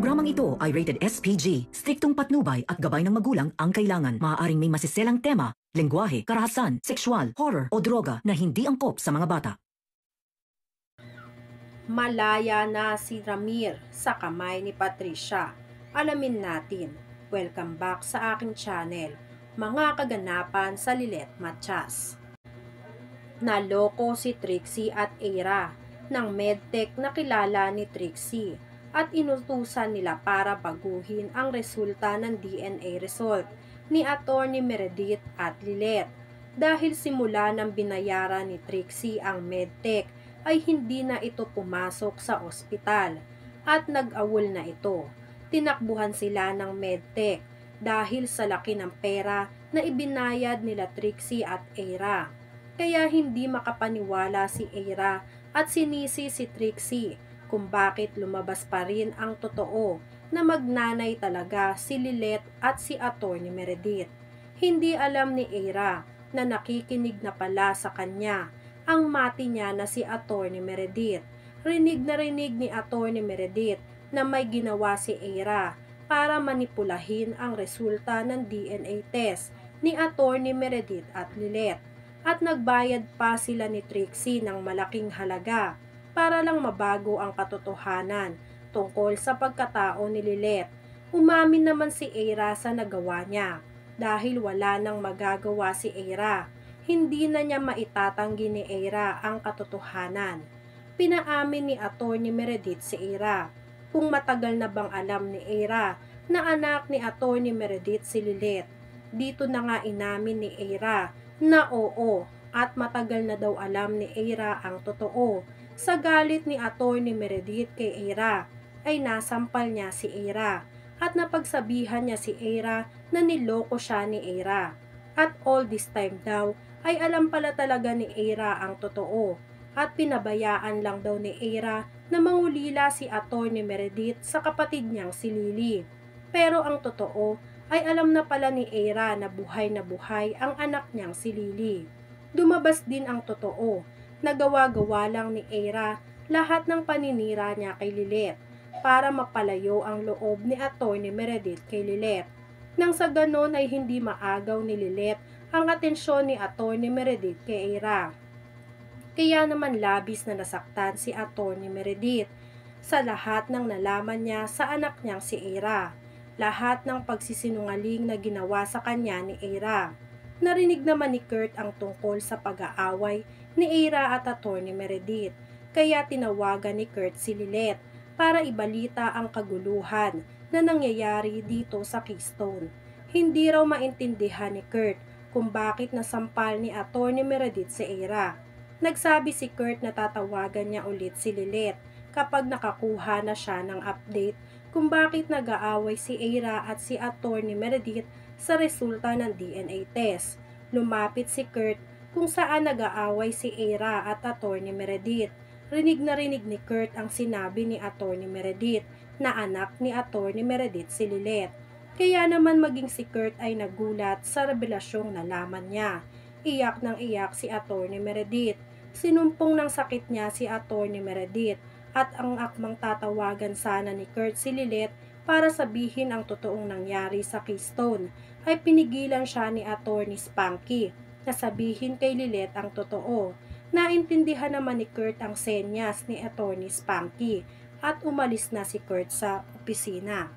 Programang ito ay rated SPG. Striktong patnubay at gabay ng magulang ang kailangan. Maaaring may masiselang tema, lengguwahe, karahasan, sexual, horror o droga na hindi angkop sa mga bata. Malaya na si Ramir sa kamay ni Patricia. Alamin natin. Welcome back sa aking channel. Mga kaganapan sa Lilet Matias. Naloko si Trixie at Eira ng medtech na kilala ni Trixie at inutusan nila para baguhin ang resulta ng DNA result ni Atty. Meredith at Lilet. Dahil simula ng binayaran ni Trixie ang medtech ay hindi na ito pumasok sa ospital at nag-awol na ito. Tinakbuhan sila ng medtech dahil sa laki ng pera na ibinayad nila Trixie at Eira. Kaya hindi makapaniwala si Eira at sinisi si Trixie kung bakit lumabas pa rin ang totoo na magnanay talaga si Lilet at si Atty. Meredith. Hindi alam ni Eira na nakikinig na pala sa kanya ang mati niya na si Atty. Meredith. Rinig na rinig ni Atty. Meredith na may ginawa si Eira para manipulahin ang resulta ng DNA test ni Atty. Meredith at Lilet. At nagbayad pa sila ni Trixie ng malaking halaga para lang mabago ang katotohanan tungkol sa pagkatao ni Lilet. Umamin naman si Eira sa nagawa niya dahil wala nang magagawa si Eira. Hindi na niya maitatanggi ni Eira ang katotohanan. Pinaamin ni Atty. Meredith si Eira kung matagal na bang alam ni Eira na anak ni Atty. Meredith si Lilet. Dito na nga inamin ni Eira na oo at matagal na daw alam ni Eira ang totoo. Sa galit ni Atty. Meredith kay Eira ay nasampal niya si Eira at napagsabihan niya si Eira na niloko siya ni Eira. At all this time daw ay alam pala talaga ni Eira ang totoo at pinabayaan lang daw ni Eira na mangulila si Atty. Meredith sa kapatid niyang si Lily. Pero ang totoo ay alam na pala ni Eira na buhay ang anak niyang si Lily. Dumabas din ang totoo. Nagawa-gawa lang ni Eira lahat ng paninira niya kay Lilet para mapalayo ang loob ni Atty. Meredith kay Lilet. Nang sa ganon ay hindi maagaw ni Lilet ang atensyon ni Atty. Meredith kay Eira. Kaya naman labis na nasaktan si Atty. Meredith sa lahat ng nalaman niya sa anak niyang si Eira. Lahat ng pagsisinungaling na ginawa sa kanya ni Eira. Narinig naman ni Kurt ang tungkol sa pag-aaway ni Eira at Atty. Meredith, kaya tinawagan ni Kurt si Lilet para ibalita ang kaguluhan na nangyayari dito sa Keystone. Hindi raw maintindihan ni Kurt kung bakit nasampal ni Atty. Meredith si Eira. Nagsabi si Kurt na tatawagan niya ulit si Lilet kapag nakakuha na siya ng update kung bakit nag-aaway si Eira at si Atty. Meredith sa resulta ng DNA test. Lumapit si Kurt kung saan nag-aaway si Eira at Atty. Meredith. Rinig na rinig ni Kurt ang sinabi ni Atty. Meredith na anak ni Atty. Meredith si Lilet. Kaya naman maging si Kurt ay nagulat sa revelasyong nalaman niya. Iyak ng iyak si Atty. Meredith. Sinumpong ng sakit niya si Atty. Meredith at ang akmang tatawagan sana ni Kurt si Lilet para sabihin ang totoong nangyari sa Keystone ay pinigilan siya ni Atty. Spanky na sabihin kay Lilet ang totoo. Naintindihan naman ni Kurt ang senyas ni Atty. Spanky at umalis na si Kurt sa opisina.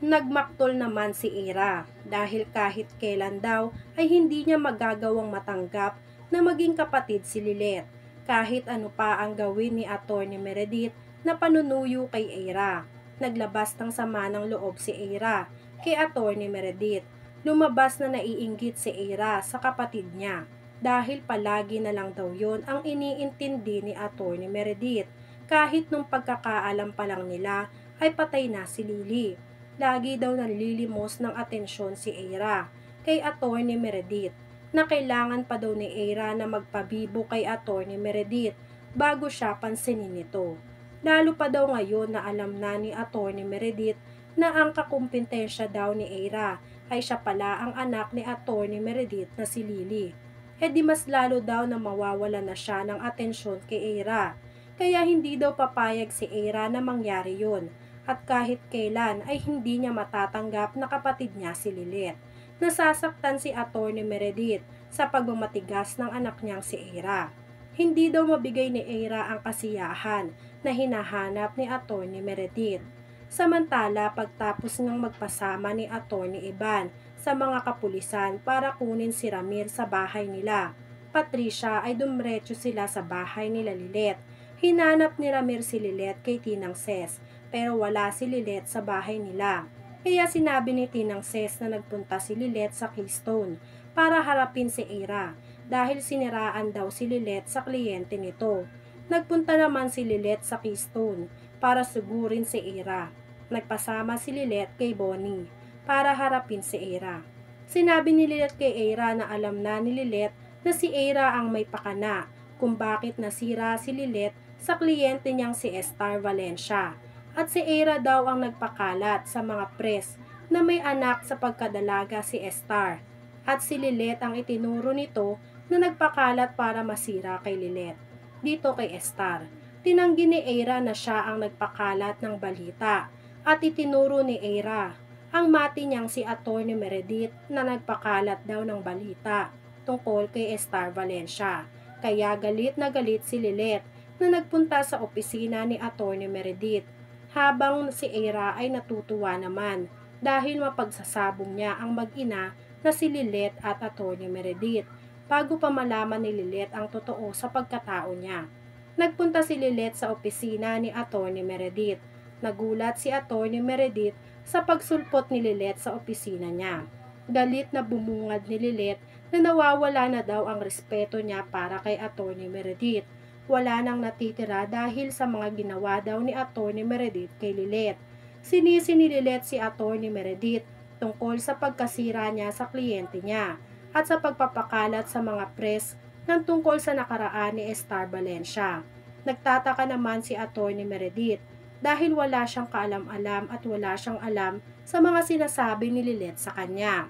Nagmaktol naman si Eira dahil kahit kailan daw ay hindi niya magagawang matanggap na maging kapatid si Lilet. Kahit ano pa ang gawin ni Atty. Meredith na panunuyo kay Eira. Naglabas ng sama ng loob si Eira kay Atty. Meredith. Lumabas na naiinggit si Eira sa kapatid niya dahil palagi na lang daw yon ang iniintindi ni Atty. Meredith kahit nung pagkakaalam pa lang nila ay patay na si Lily. Lagi daw nanlilimos ng atensyon si Eira kay Atty. Meredith na kailangan pa daw ni Eira na magpabibo kay Atty. Meredith bago siya pansinin nito. Lalo pa daw ngayon na alam na ni Atty. Meredith na ang kakumpetensya daw ni Eira ay siya pala ang anak ni Atty. Meredith na si Lily. E di mas lalo daw na mawawala na siya ng atensyon kay Eira. Kaya hindi daw papayag si Eira na mangyari yun at kahit kailan ay hindi niya matatanggap na kapatid niya si Lilith. Nasasaktan si Atty. Meredith sa pagmamatigas ng anak niyang si Eira. Hindi daw mabigay ni Eira ang kasiyahan na hinahanap ni Atty. Meredith. Samantala, pagtapos ngang magpasama ni Atty. Ivan sa mga kapulisan para kunin si Ramir sa bahay nila, Patricia ay dumretso sila sa bahay nila Lilith. Hinanap ni Ramir si Lilith kay Tinang Ses, pero wala si Lilith sa bahay nila. Kaya sinabi ni Tinang Ses na nagpunta si Lilith sa Keystone para harapin si Eira dahil siniraan daw si Lilith sa kliyente nito. Nagpunta naman si Lilith sa Keystone para sugurin si Eira. Nagpasama si Lilith kay Bonnie para harapin si Eira. Sinabi ni Lilith kay Eira na alam na ni Lilith na si Eira ang may pakana kung bakit nasira si Lilith sa kliyente niyang si Estar Valencia. At si Eira daw ang nagpakalat sa mga press na may anak sa pagkadalaga si Estar. At si Lilith ang itinuro nito na nagpakalat para masira kay Lilith. Dito kay Estar, tinanggi ni Eira na siya ang nagpakalat ng balita at itinuro ni Eira ang mati niyang si Atty. Meredith na nagpakalat daw ng balita tungkol kay Estar Valencia. Kaya galit na galit si Lilith na nagpunta sa opisina ni Atty. Meredith, habang si Eira ay natutuwa naman dahil mapagsasabong niya ang mag-ina na si Lilith at Atty. Meredith bago pa malaman ni Lilith ang totoo sa pagkatao niya. Nagpunta si Lilith sa opisina ni Atty. Meredith. Nagulat si Atty. Meredith sa pagsulpot ni Lilith sa opisina niya. Galit na bumungad ni Lilith na nawawala na daw ang respeto niya para kay Atty. Meredith. Wala nang natitira dahil sa mga ginawa daw ni Atty. Meredith kay Lilith. Sinisi ni Lilith si Atty. Meredith tungkol sa pagkasira niya sa kliyente niya at sa pagpapakalat sa mga press ng tungkol sa nakaraan ni Estar Valencia. Nagtataka naman si Atty. Meredith dahil wala siyang kaalam-alam at wala siyang alam sa mga sinasabi ni Lilith sa kanya.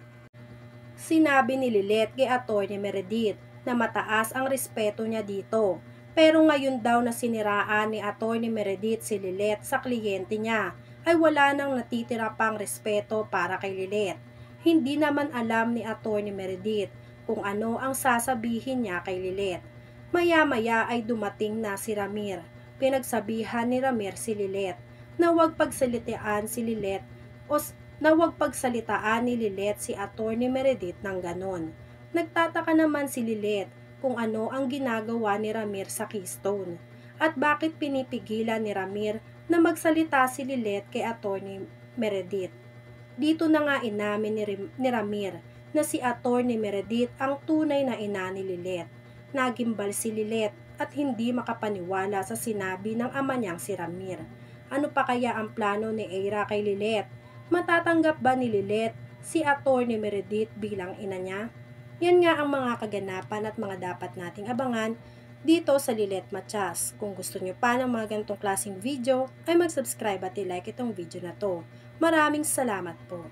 Sinabi ni Lilith kay Atty. Meredith na mataas ang respeto niya dito. Pero ngayon daw na siniraan ni Atty. Meredith si Lilith sa kliyente niya ay wala nang natitira pang respeto para kay Lilith. Hindi naman alam ni Atty. Meredith kung ano ang sasabihin niya kay Lilith. Maya-maya ay dumating na si Ramir. Pinagsabihan ni Ramir si Lilith na huwag pagsalitaan si Lilith na huwag pagsalitaan ni Lilith si Atty. Meredith ng ganon. Nagtataka naman si Lilith kung ano ang ginagawa ni Ramir sa Keystone at bakit pinipigilan ni Ramir na magsalita si Lilith kay Atty. Meredith. Dito na nga inamin ni Ramir na si Atty. Meredith ang tunay na ina ni Lilith. Nagimbal si Lilith at hindi makapaniwala sa sinabi ng ama niyang si Ramir. Ano pa kaya ang plano ni Eira kay Lilith? Matatanggap ba ni Lilith si Atty. Meredith bilang ina niya? Yan nga ang mga kaganapan at mga dapat nating abangan dito sa Lilith Matias. Kung gusto nyo pa ng mga ganitong klaseng video, ay mag-subscribe at i-like itong video na to. Maraming salamat po.